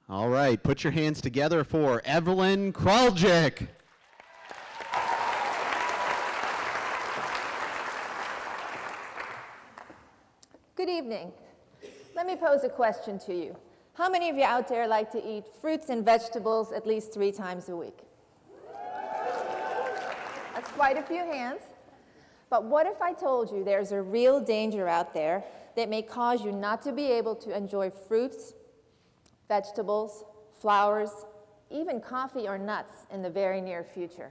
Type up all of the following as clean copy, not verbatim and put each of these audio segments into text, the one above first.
All right, put your hands together for Eveline Kraljic. Good evening. Let me pose a question to you. How many of you out there like to eat fruits and vegetables at least 3 times a week? That's quite a few hands. But what if I told you there's a real danger out there that may cause you not to be able to enjoy fruits, vegetables, flowers, even coffee or nuts in the very near future,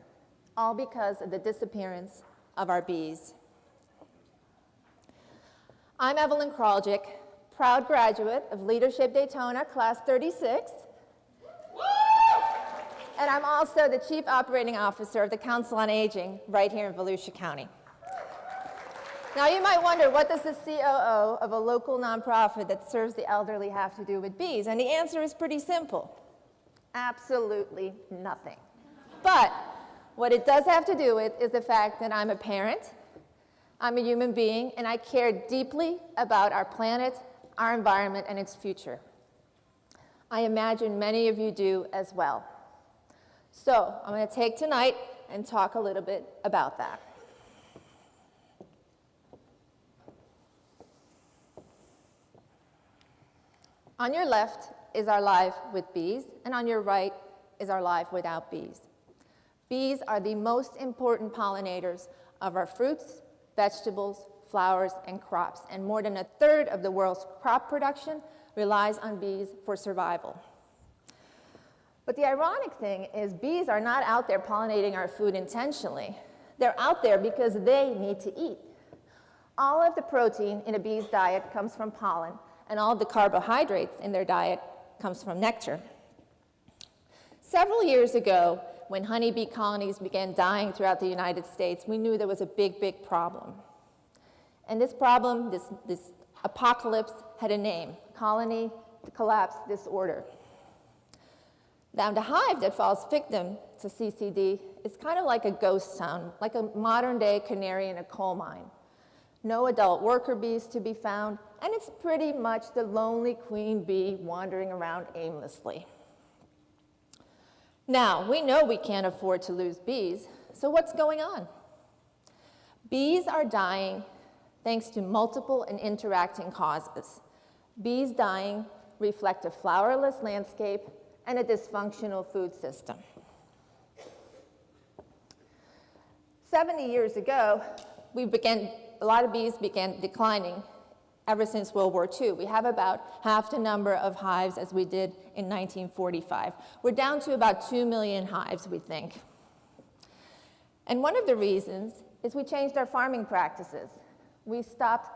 all because of the disappearance of our bees? I'm Eveline Kraljic, proud graduate of Leadership Daytona, class 36. And I'm also the Chief Operating Officer of the Council on Aging right here in Volusia County. Now you might wonder, what does the COO of a local nonprofit that serves the elderly have to do with bees? And the answer is pretty simple. Absolutely nothing. But what it does have to do with is the fact that I'm a parent, I'm a human being, and I care deeply about our planet, our environment, and its future. I imagine many of you do as well. So I'm going to take tonight and talk a little bit about that. On your left is our life with bees, and on your right is our life without bees. Bees are the most important pollinators of our fruits, vegetables, flowers, and crops, and more than 1/3 of the world's crop production relies on bees for survival. But the ironic thing is bees are not out there pollinating our food intentionally. They're out there because they need to eat. All of the protein in a bee's diet comes from pollen, and all of the carbohydrates in their diet comes from nectar. Several years ago, when honeybee colonies began dying throughout the United States, we knew there was a big, big problem. And this problem, this apocalypse, had a name: colony collapse disorder. Now, the hive that falls victim to CCD is kind of like a ghost town, like a modern-day canary in a coal mine. No adult worker bees to be found, and it's pretty much the lonely queen bee wandering around aimlessly. Now, we know we can't afford to lose bees, so what's going on? Bees are dying thanks to multiple and interacting causes. Bees dying reflect a flowerless landscape and a dysfunctional food system. 70 years ago, a lot of bees began declining ever since World War II. We have about half the number of hives as we did in 1945. We're down to about 2 million hives, we think. And one of the reasons is we changed our farming practices. We stopped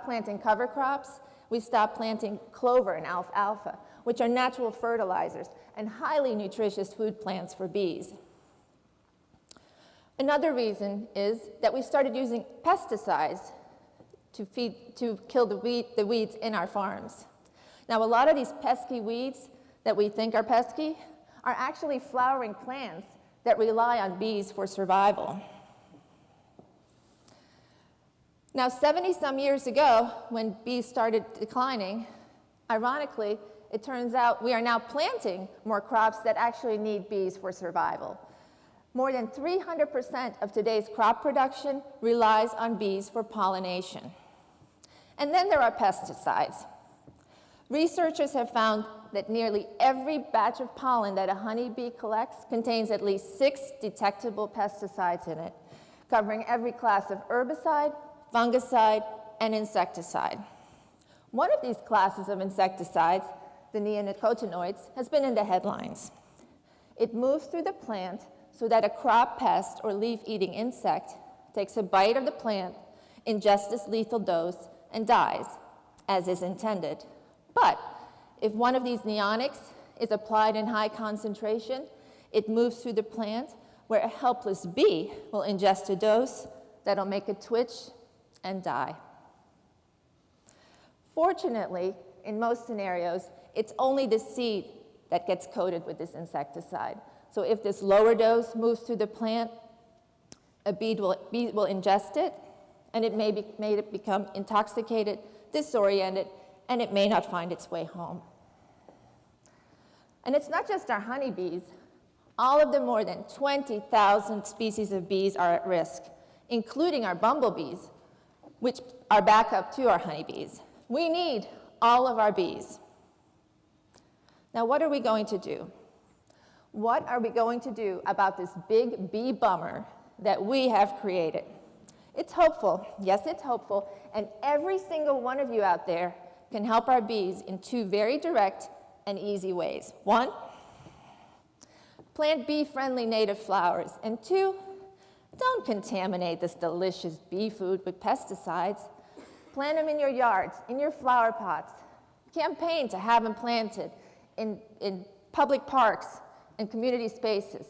planting cover crops. We stopped planting clover and alfalfa, which are natural fertilizers and highly nutritious food plants for bees. Another reason is that we started using pesticides to kill the weeds in our farms. Now, a lot of these pesky weeds that we think are pesky are actually flowering plants that rely on bees for survival. Now, 70-some years ago, when bees started declining, ironically, it turns out we are now planting more crops that actually need bees for survival. More than 300% of today's crop production relies on bees for pollination. And then there are pesticides. Researchers have found that nearly every batch of pollen that a honeybee collects contains at least 6 detectable pesticides in it, covering every class of herbicide, fungicide, and insecticide. One of these classes of insecticides, the neonicotinoids, has been in the headlines. It moves through the plant so that a crop pest or leaf-eating insect takes a bite of the plant, ingests this lethal dose, and dies, as is intended. But if one of these neonics is applied in high concentration, it moves through the plant where a helpless bee will ingest a dose that'll make it twitch and die. Fortunately, in most scenarios, it's only the seed that gets coated with this insecticide. So if this lower dose moves through the plant, a bee will ingest it, and it may become intoxicated, disoriented, and it may not find its way home. And it's not just our honeybees. All of the more than 20,000 species of bees are at risk, including our bumblebees, which are backup to our honeybees. We need all of our bees. Now, what are we going to do? What are we going to do about this big bee bummer that we have created? It's hopeful. Yes, it's hopeful. And every single one of you out there can help our bees in two very direct and easy ways. One, plant bee-friendly native flowers. And two, don't contaminate this delicious bee food with pesticides. Plant them in your yards, in your flower pots. Campaign to have them planted in public parks and community spaces.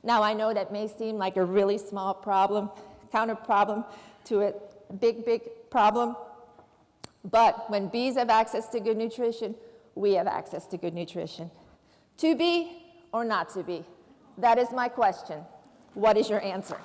Now, I know that may seem like a really small problem, counter problem to a big, big problem. But when bees have access to good nutrition, we have access to good nutrition. To be or not to be? That is my question. What is your answer?